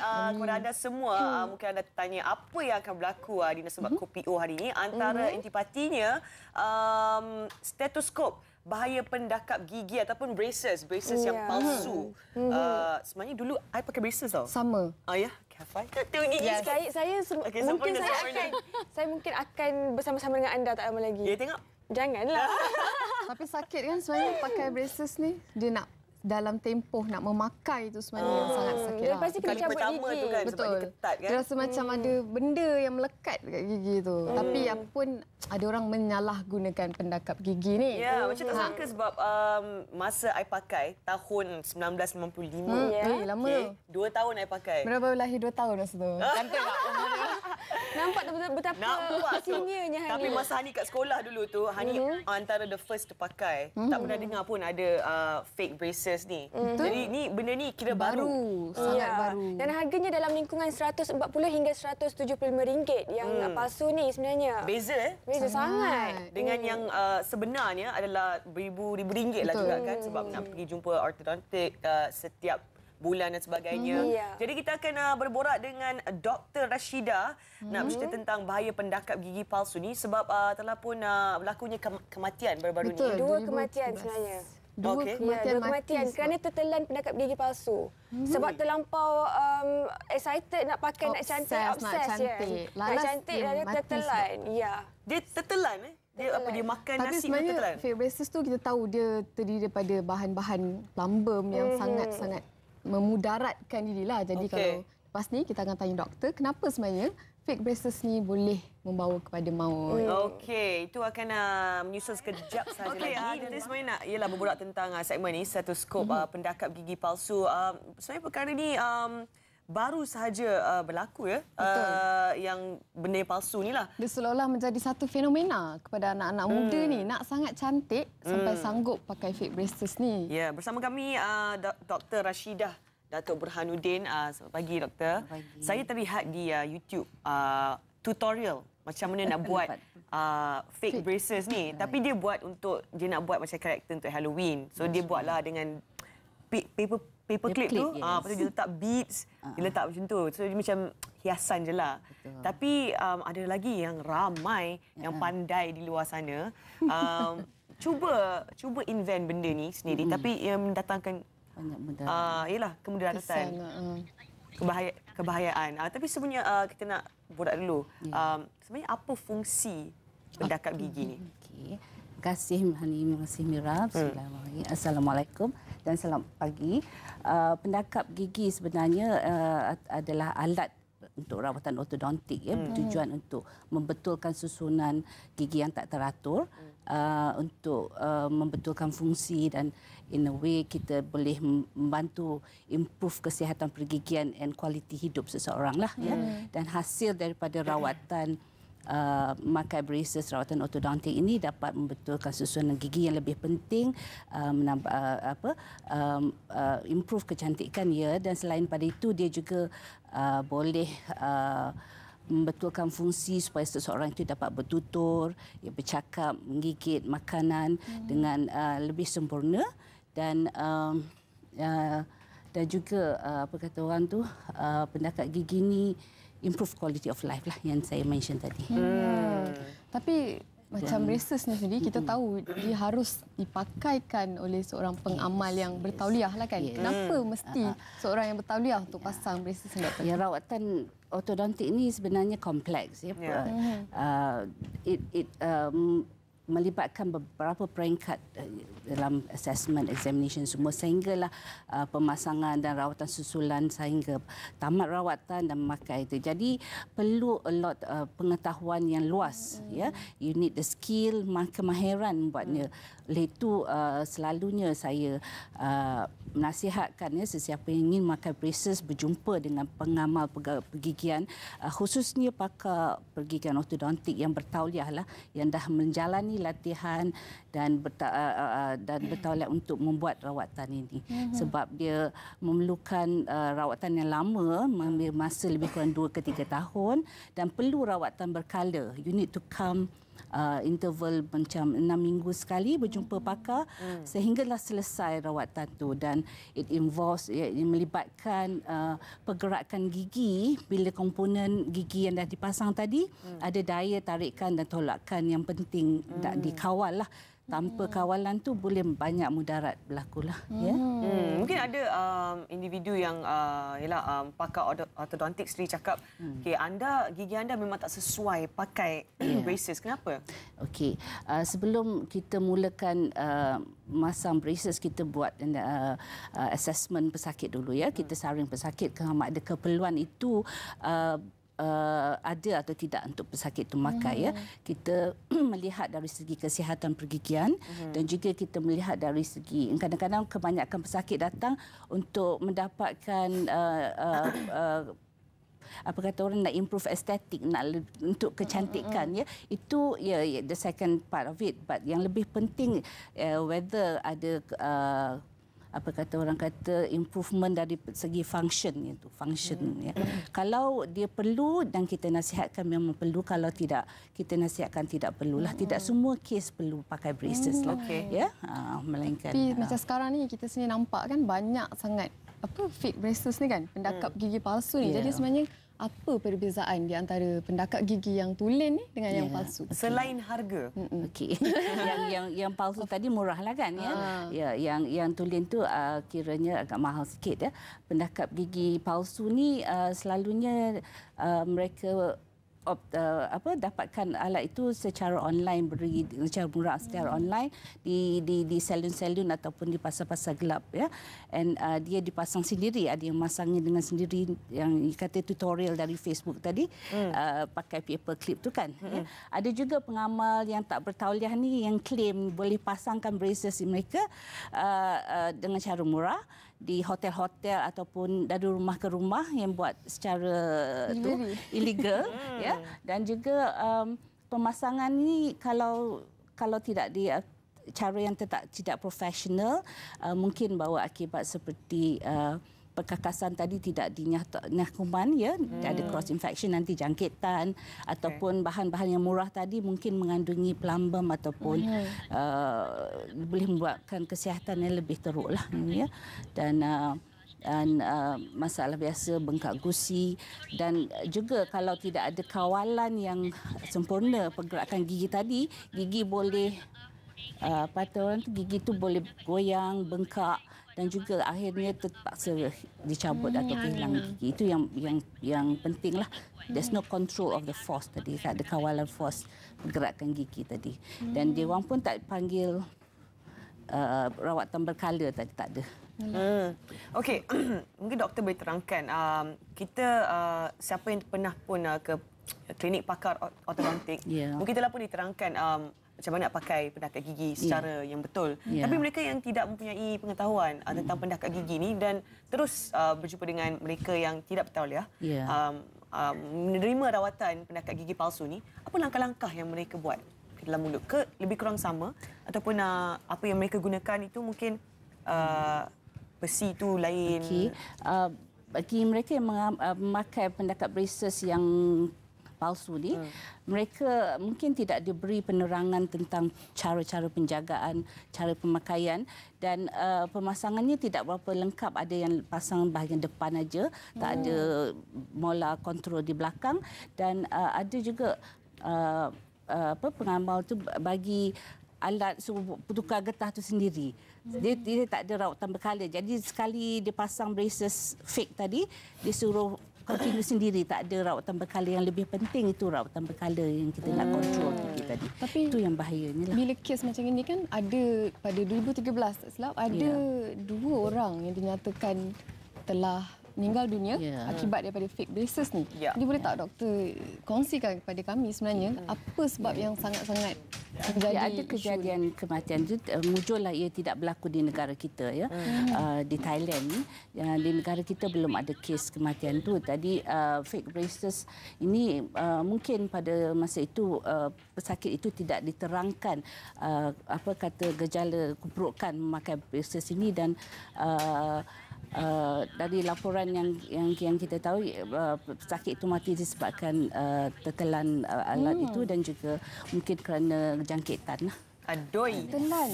kepada anda semua. Mungkin anda tanya apa yang akan berlaku di Nasabak Kopio hari ini. Antara intipatinya, stetoskop bahaya pendakap gigi ataupun braces yang palsu. Sebenarnya dulu I pakai braces tau. Sama. Ya, Hafai. Tengok gigi Saya mungkin akan bersama-sama dengan anda tak lama lagi. Ya, tengok. Janganlah. Tapi sakit kan sebenarnya pakai braces ni. Dia nak dalam tempoh nak memakai tu sebenarnya yang sangat sakit. Dia pasti kena Kali cabut pertama gigi. tu kan, sebab Betul. dia ketat kan. Dia rasa macam ada benda yang melekat dekat gigi tu. Tapi apa pun ada orang menyalahgunakan pendakap gigi ni. Ya, macam tak sangka sebab masa I pakai tahun 1995. Lama tu. 2 tahun I pakai. Berapa lahir 2 tahun masa tu? Cantik tak? Nampak tak betapa Nampak tu. seniornya Hani. Tapi masa Hani kat sekolah dulu tu, Hani antara the first to pakai. Tak pernah dengar pun ada fake braces ni. Jadi ni benda ni kira baru. Sangat baru. Dan harganya dalam lingkungan RM140 hingga RM175 yang palsu ni sebenarnya. Beza Beza sangat. dengan yang sebenarnya adalah beribu-ribu ringgit lah juga kan, sebab nak pergi jumpa ortodontik setiap bulan dan sebagainya. Jadi kita akan berborak dengan Dr. Rashidah nak bercerita tentang bahaya pendakap gigi palsu ni sebab telah pun berlakunya kematian baru-baru ni. Betul. 2 kematian sebenarnya. Dua kematian mati kerana tertelan pendakap gigi palsu. Sebab terlampau excited nak pakai, nak cantik, obses cantik. Nak cantik dan dia tertelan. Ya. Dia tertelan Dia apa, dia makan Tapi nasi sebenarnya tertelan. fake braces tu kita tahu dia terdiri daripada bahan-bahan plumbum yang sangat-sangat memudaratkan dirilah. Jadi kalau lepas ni kita akan tanya doktor kenapa sebenarnya fake braces ni boleh membawa kepada maut. Okey, itu akan menyusul sekejap saja lagi. Kita sebenarnya nak berborak tentang segmen ni, stetoskop pendakap gigi palsu. Sebenarnya perkara ni baru sahaja berlaku yang benda palsu ni lah. Dia seolah-olah menjadi satu fenomena kepada anak-anak muda ni. Nak sangat cantik sampai sanggup pakai fake braces ni. Ya, bersama kami Dr. Rashidah Datuk Burhanuddin. Selamat pagi, Doktor. Pagi. Saya terlihat di YouTube tutorial macam mana nak buat fake braces ni. Tapi dia buat dia nak buat macam karakter untuk Halloween. So dia buatlah dengan paper clip tu. Lepas tu dia letak beads, dia letak macam tu. So dia macam hiasan je lah. Tapi ada lagi yang ramai yang pandai di luar sana. Cuba invent benda ni sendiri tapi yang mendatangkan yalah kemudaratan. Kebahayaan. Tapi sebenarnya kita nak borak dulu. Sebenarnya apa fungsi pendakap gigi ni? Terima kasih Hani, terima kasih Mira. Assalamualaikum dan selamat pagi. Pendakap gigi sebenarnya adalah alat untuk rawatan ortodontik bertujuan untuk membetulkan susunan gigi yang tak teratur, untuk membetulkan fungsi dan in a way kita boleh membantu improve kesihatan pergigian and kualiti hidup seseorang lah dan hasil daripada rawatan memakai braces, rawatan ortodontik ini dapat membetulkan susunan gigi yang lebih penting, improve kecantikan dan selain pada itu dia juga boleh membetulkan fungsi supaya seseorang itu dapat bertutur, bercakap, menggigit makanan dengan lebih sempurna dan juga apa kata orang tu pendakap gigi ni improve quality of life lah yang saya mention tadi. Tapi macam braces ni sendiri kita tahu dia harus dipakaikan oleh seorang pengamal yang bertauliah lah kan. Kenapa mesti seorang yang bertauliah untuk pasang braces ni? Ya, rawatan ortodontik ini sebenarnya kompleks melibatkan beberapa peringkat dalam assessment, examination semua sehinggalah pemasangan dan rawatan susulan sehingga tamat rawatan dan memakai itu. Jadi perlu a lot pengetahuan yang luas You need the skill, kemahiran membuatnya. Oleh itu selalunya saya menasihatkan sesiapa yang ingin memakai braces berjumpa dengan pengamal pergigian, khususnya pakar pergigian ortodontik yang bertauliah lah, yang dah menjalani latihan dan bertauliah untuk membuat rawatan ini. Sebab dia memerlukan rawatan yang lama, mengambil masa lebih kurang 2 ke 3 tahun dan perlu rawatan berkala. You need to come interval macam 6 minggu sekali berjumpa pakar sehinggalah selesai rawatan tu, dan it involves, melibatkan pergerakan gigi. Bila komponen gigi yang dah dipasang tadi ada daya tarikan dan tolakan yang penting tak dikawal lah. Tanpa kawalan tu boleh banyak mudarat berlaku lah. Ya. Mungkin ada individu yang pakar ortodontik sendiri cakap, okay, gigi anda memang tak sesuai pakai braces. Kenapa? Okey, sebelum kita mulakan masang braces, kita buat assessment pesakit dulu ya. Kita saring pesakit ada keperluan itu ada atau tidak untuk pesakit itu memakai ya. Kita melihat dari segi kesihatan pergigian dan juga kita melihat dari segi, kadang-kadang kebanyakan pesakit datang untuk mendapatkan apa kata orang nak improve estetik, nak untuk kecantikan ya. Itu the second part of it, but yang lebih penting whether ada apa kata orang kata improvement dari segi function itu, ya. Kalau dia perlu dan kita nasihatkan memang perlu, kalau tidak kita nasihatkan tidak perlulah. Tidak semua kes perlu pakai braces lah. Ya, melainkan tapi macam sekarang ni kita sendiri nampak kan banyak sangat fake braces ni kan, pendakap gigi palsu ni. Jadi sebenarnya apa perbezaan di antara pendakap gigi yang tulen ni dengan yang palsu? Selain harga. Okey. yang palsu tadi murah lah kan ya. Ya, yang tulen tu kiranya agak mahal sikit ya. Pendakap gigi palsu ni selalunya mereka dapatkan alat itu secara online, beri secara murah secara online di salon-salon ataupun di pasar-pasar gelap ya. And dia dipasang sendiri, ada yang masangnya dengan sendiri, yang kata tutorial dari Facebook tadi, pakai paper clip tu kan ya. Ada juga pengamal yang tak bertauliah ni yang claim boleh pasangkan braces mereka dengan cara murah di hotel-hotel ataupun dari rumah ke rumah, yang buat secara illegal ya. Dan juga pemasangan ni kalau tidak di cara yang tidak profesional, mungkin bawa akibat seperti perkakasan tadi tidak dinyakuman ya, ada cross infection, nanti jangkitan, ataupun bahan-bahan yang murah tadi mungkin mengandungi plumbum ataupun boleh membuatkan kesihatan yang lebih teruk lah ya. Dan masalah biasa bengkak gusi, dan juga kalau tidak ada kawalan yang sempurna pergerakan gigi tadi, gigi boleh gigi tu boleh goyang, bengkak, dan juga akhirnya terpaksa dicabut atau kehilangan gigi. Itu yang penting lah. There's no control of the force tadi, tak ada kawalan force pergerakan gigi tadi. Dan dia orang pun tak panggil rawatan berkala tadi, tak ada. Okey, mungkin doktor boleh terangkan, kita siapa yang pernah pun ke klinik pakar ortodontik, mungkin telah pun diterangkan macam mana nak pakai pendakap gigi secara yang betul. Tapi mereka yang tidak mempunyai pengetahuan tentang pendakap gigi ni dan terus berjumpa dengan mereka yang tidak bertauliah, menerima rawatan pendakap gigi palsu ni, apa langkah-langkah yang mereka buat ke dalam mulut? Ke lebih kurang sama ataupun apa yang mereka gunakan itu mungkin besi itu lain? Bagi mereka yang memakai pendakap braces yang palsu ni, mereka mungkin tidak diberi penerangan tentang cara-cara penjagaan, cara pemakaian, dan pemasangannya tidak berapa lengkap. Ada yang pasang bahagian depan aja, tak ada molar kontrol di belakang, dan ada juga pengamal tu bagi alat suruh tukar getah tu sendiri. Dia tak ada rawatan berkala. Jadi sekali dia pasang braces fake tadi, dia suruh continue sendiri, tak ada rawatan berkala. Yang lebih penting itu rawatan berkala yang kita nak kontrol gigi tadi. Tapi itu yang bahayanya lah. Bila kes macam ini kan ada pada 2013 tak silap, ada 2 orang yang dinyatakan telah meninggal dunia akibat daripada fake braces ni. Jadi boleh tak doktor kongsikan kepada kami sebenarnya apa sebab yang sangat-sangat terjadi? Ada kejadian kematian itu mujurlah ia tidak berlaku di negara kita ya. Di Thailand ni, di negara kita belum ada kes kematian tu. Tadi fake braces ini mungkin pada masa itu pesakit itu tidak diterangkan apa kata gejala keburukan memakai braces ini, dan dari laporan yang kita tahu sakit itu mati disebabkan tertelan alat itu dan juga mungkin kerana jangkitan lah. Adoi. Tertelan.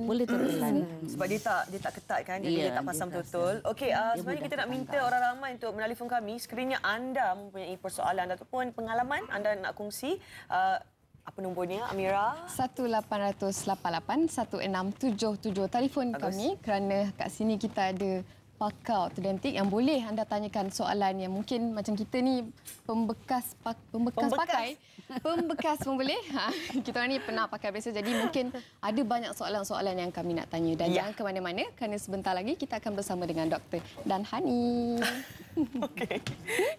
Boleh tertelan. Sebab dia tak ketat kan, dia tak pasang betul-betul. Okey, sebenarnya kita nak minta orang ramai untuk menelefon kami. Sekiranya anda mempunyai persoalan ataupun pengalaman anda nak kongsi, apa nombornya, Amira? 1888-1677. Telefon kami kerana kat sini kita ada pakar ortodentik yang boleh anda tanyakan soalan yang mungkin macam kita ni pembekas pakai. Pembekas pun boleh. Kita orang ni pernah pakai braces, jadi mungkin ada banyak soalan-soalan yang kami nak tanya. Dan jangan ke mana-mana kerana sebentar lagi kita akan bersama dengan Dr. Dan Hani. Okey.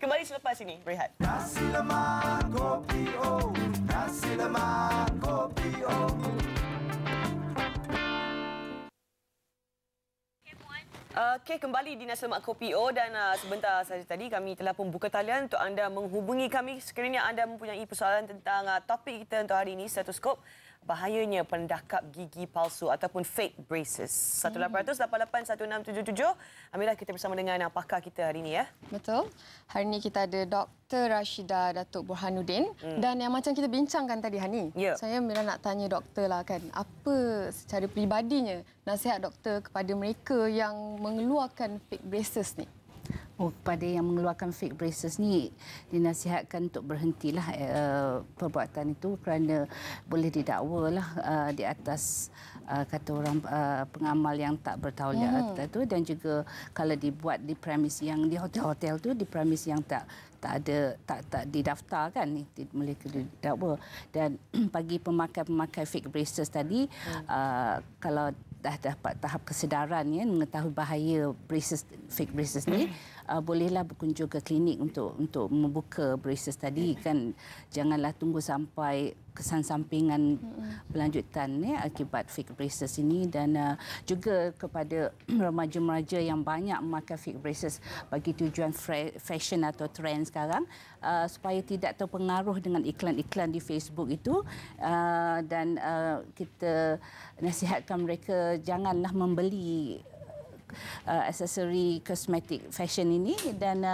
Kembali selepas ini, berehat. Nasi lemak kopi O, nasi lemak kopi O. Okey, kembali di Nasi Lemak Kopi O dan sebentar saja tadi kami telah pun buka talian untuk anda menghubungi kami sekiranya anda mempunyai persoalan tentang topik kita untuk hari ini, stetoskop, bahayanya pendakap gigi palsu ataupun fake braces. 1888-1677. Amira, kita bersama dengan pakar kita hari ini ya. Betul. Hari ini kita ada Dr. Rashida Datuk Burhanuddin. Dan yang macam kita bincangkan tadi, Hani. Ya. Saya Mira nak tanya doktor lah kan. Apa secara peribadinya nasihat doktor kepada mereka yang mengeluarkan fake braces ni? Kepada yang mengeluarkan fake braces ni dinasihatkan untuk berhentilah perbuatan itu kerana boleh didakwa lah di atas kata orang pengamal yang tak bertauliah itu, dan juga kalau dibuat di premis yang di hotel-hotel tu, di premis yang tak didaftar kan, mereka didakwa. Dan bagi pemakai fake braces tadi, kalau dah dapat tahap kesedaran ya, mengetahui bahaya fake braces ni, bolehlah berkunjung ke klinik untuk membuka braces tadi kan. Janganlah tunggu sampai kesan sampingan berlanjutan ya, akibat fake braces ini. Dan juga kepada remaja-remaja yang banyak memakai fake braces bagi tujuan fashion atau trend sekarang, supaya tidak terpengaruh dengan iklan-iklan di Facebook itu, dan kita nasihatkan mereka janganlah membeli aksesori kosmetik fashion ini, dan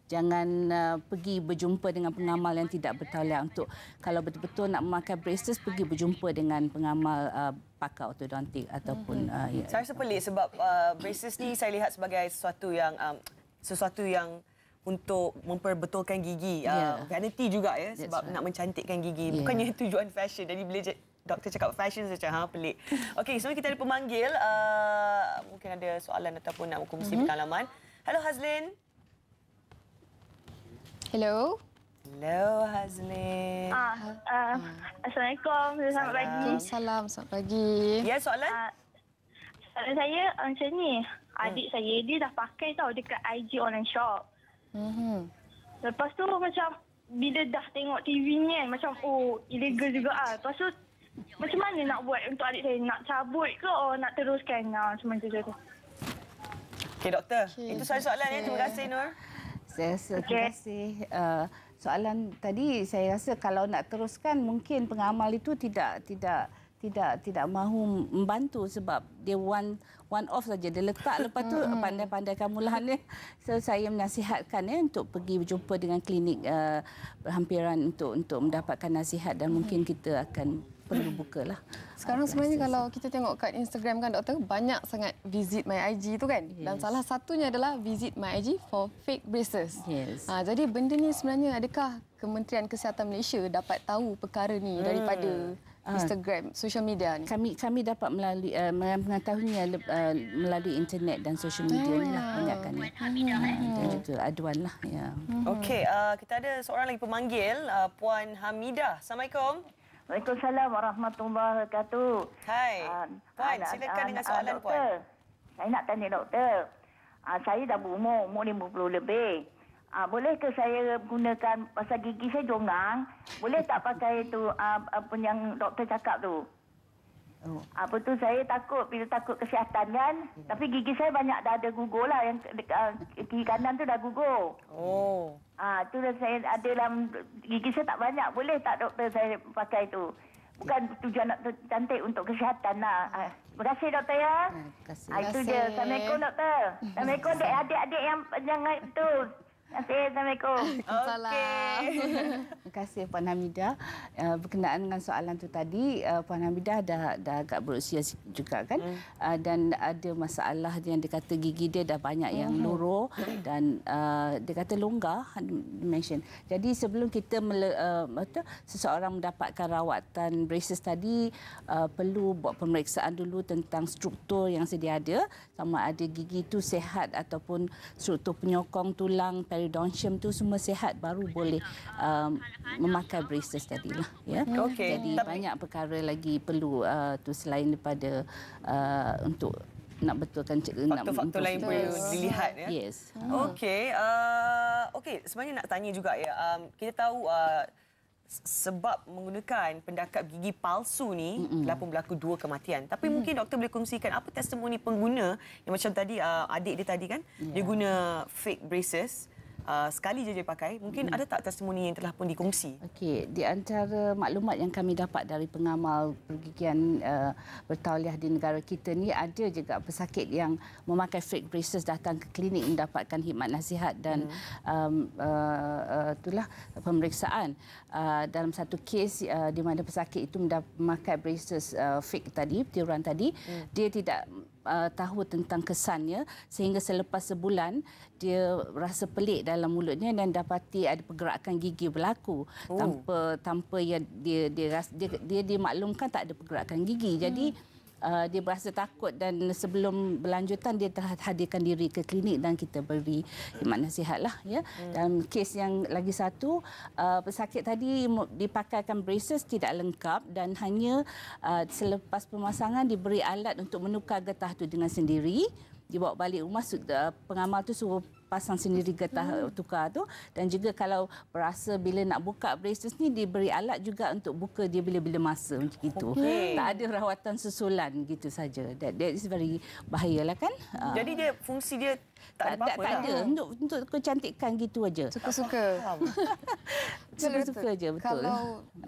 jangan pergi berjumpa dengan pengamal yang tidak bertauliah. Untuk kalau betul-betul nak memakai braces, pergi berjumpa dengan pengamal pakar ortodontik ataupun Saya rasa pelik sebab braces ni saya lihat sebagai sesuatu yang untuk memperbetulkan gigi, vanity juga ya, sebab nak mencantikkan gigi, bukannya tujuan fashion. Jadi bila doktor cakap fashion, saya cakap pelik. Okey, sebenarnya kita ada pemanggil, mungkin ada soalan ataupun nak kongsi pengalaman. Hello Hazlin. Hello. Hello Hazlin. Assalamualaikum. Selamat pagi. Salam, selamat pagi. Ya, soalan? Soalan saya macam ni. Adik saya dia dah pakai tau dekat IG online shop. Lepas tu macam bila dah tengok TV ni kan, macam illegal juga ah. Lepas tu macam mana nak buat untuk adik saya? Nak cabut ke nak teruskan? Macam tu. Okey doktor, itu soalan ya. Terima kasih Nur. Terima kasih. Soalan tadi saya rasa kalau nak teruskan mungkin pengamal itu tidak mahu membantu sebab dia one off saja, dia letak, lepas tu pandai-pandai kamulah ni. So saya menasihatkan untuk pergi berjumpa dengan klinik berhampiran untuk mendapatkan nasihat, dan mungkin kita akan perlu bukalah. Sekarang sebenarnya kalau kita tengok kat Instagram kan doktor, banyak sangat visit my IG tu kan. Dan salah satunya adalah visit my IG for fake braces. Yes. Jadi benda ni sebenarnya adakah Kementerian Kesihatan Malaysia dapat tahu perkara ni daripada Instagram, social media ni? Kami dapat mengetahuinya melalui internet dan social media ni lah banyakkannya. Dan juga aduan lah. Ya. Okey, kita ada seorang lagi pemanggil, Puan Hamidah. Assalamualaikum. Waalaikumsalam warahmatullahi wabarakatuh. Hai. Puan, silakan dengan soalan Puan. Saya nak tanya doktor. Saya dah berumur 50 lebih. Boleh ke saya gunakan, pasal gigi saya jongang, boleh tak pakai tu apa yang doktor cakap tu? Apa tu, saya takut, bila takut kesihatan kan. Tapi gigi saya banyak dah ada gugur lah, yang kiri kanan tu dah gugur. Tu dah saya ada dalam gigi saya tak banyak. Boleh tak doktor saya pakai tu? Bukan tujuan nak cantik untuk kesihatan lah. Terima kasih doktor ya. Terima kasih. Itu je. Assalamualaikum doktor. Assalamualaikum adik-adik yang jangan itu. Terima kasih. Assalamualaikum. Salam. Terima kasih Puan Hamidah. Berkenaan dengan soalan tu tadi, Puan Hamidah dah agak berusia juga kan, dan ada masalah yang dia kata gigi dia dah banyak yang luruh dan dia kata longgar, mention. Jadi sebelum kita seseorang mendapatkan rawatan braces tadi, perlu buat pemeriksaan dulu tentang struktur yang sedia ada, sama ada gigi tu sihat ataupun struktur penyokong tulang periodontium tu semua sihat, baru boleh memakai braces tadilah ya. Okey. Jadi banyak perkara lagi perlu tu selain daripada untuk nak betulkan faktor-faktor lain perlu dilihat ya. Yes. Okey, okey, sebenarnya nak tanya juga ya. Kita tahu sebab menggunakan pendakap gigi palsu ni telah pun berlaku 2 kematian. Tapi mungkin doktor boleh kongsikan apa testimoni pengguna yang macam tadi adik dia tadi kan, dia guna fake braces. Sekali je dia pakai, mungkin ada tak testimoni yang telah pun dikongsi? Okey, di antara maklumat yang kami dapat dari pengamal pergigian bertauliah di negara kita ni, ada juga pesakit yang memakai fake braces datang ke klinik mendapatkan khidmat nasihat dan itulah pemeriksaan. Dalam satu kes di mana pesakit itu memakai braces fake tadi, tiruan tadi, dia tidak tahu tentang kesannya sehingga selepas sebulan dia rasa pelik dalam mulutnya dan dapati ada pergerakan gigi berlaku tanpa dia dimaklumkan tak ada pergerakan gigi. Jadi dia berasa takut dan sebelum berlanjutan dia telah hadirkan diri ke klinik dan kita beri khidmat nasihatlah ya. Dalam kes yang lagi satu, pesakit tadi dipakaikan braces tidak lengkap dan hanya selepas pemasangan diberi alat untuk menukar getah tu dengan sendiri. Dibawa balik rumah, pengamal tu suruh pasang sendiri getah tukar tu, dan juga kalau berasa bila nak buka braces ni diberi alat juga untuk buka dia bila-bila masa macam itu. Tak ada rawatan susulan gitu saja. That is very bahayalah kan. Jadi dia fungsi dia tak ada apa-apa tak ada. Untuk kecantikan gitu aja. Suka-suka. Suka-suka je, betul.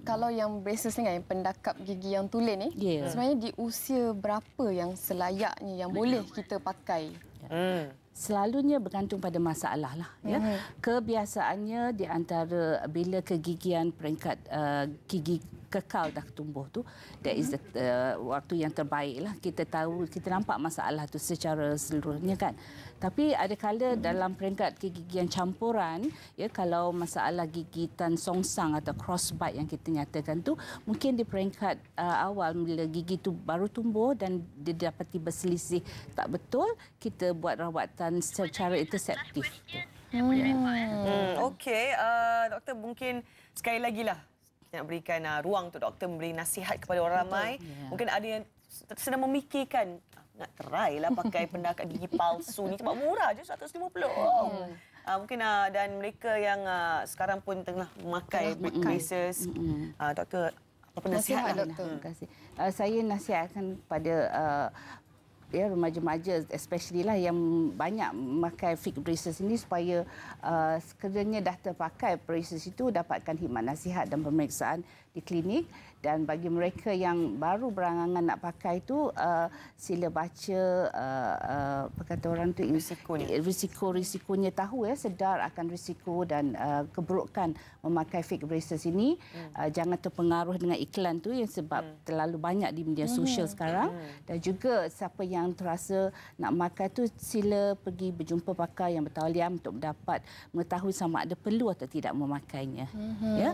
Kalau yang braces ni kan, yang pendakap gigi yang tulen ni, sebenarnya di usia berapa yang selayaknya yang boleh kita pakai? Selalunya bergantung pada masalah lah. Ya. Kebiasaannya di antara bila kegigian peringkat gigi kekal dah tumbuh tu, that is waktu yang terbaik lah. Kita tahu, kita nampak masalah tu secara seluruhnya kan. Tapi ada kala dalam peringkat kegigian campuran, ya, kalau masalah gigitan songsang atau crossbite yang kita nyatakan tu, mungkin di peringkat awal bila gigi tu baru tumbuh dan dia dapati berselisih tak betul, kita buat rawatan secara interseptif. Okey, doktor mungkin sekali lagi lah kita nak berikan ruang untuk doktor memberi nasihat kepada orang ramai. Mungkin ada yang sedang memikirkan nak try lah pakai pendakap gigi palsu ni sebab murah je 150. Mungkin dan mereka yang sekarang pun tengah memakai braces. Doktor, apa nasihat doktor? Terima kasih. Saya nasihatkan pada remaja-remaja especially lah yang banyak memakai fake braces ini supaya sekiranya dah terpakai braces itu dapatkan khidmat nasihat dan pemeriksaan di klinik. Dan bagi mereka yang baru berangan nak pakai itu, sila baca apa kata orang tu, risikonya tahu ya, sedar akan risiko dan keburukan memakai fake braces ini. Jangan terpengaruh dengan iklan tu yang sebab terlalu banyak di media sosial sekarang. Dan juga siapa yang terasa nak memakai tu, sila pergi berjumpa pakar yang bertauliah untuk dapat mengetahui sama ada perlu atau tidak memakainya. Ya,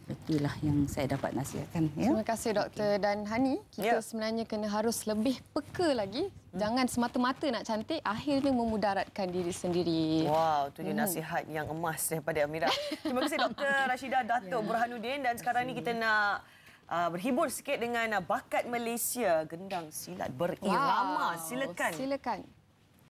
itulah yang saya dapat nasihatkan. Ya. Terima kasih doktor. Dan Hani, kita sebenarnya harus lebih peka lagi. Jangan semata-mata nak cantik, akhirnya memudaratkan diri sendiri. Wow, itu nasihat yang emas daripada Amirah. Terima kasih Dr. Rashidah Datuk Burhanuddin. Dan sekarang ni kita nak berhibur sikit dengan bakat Malaysia, gendang silat berirama. Silakan.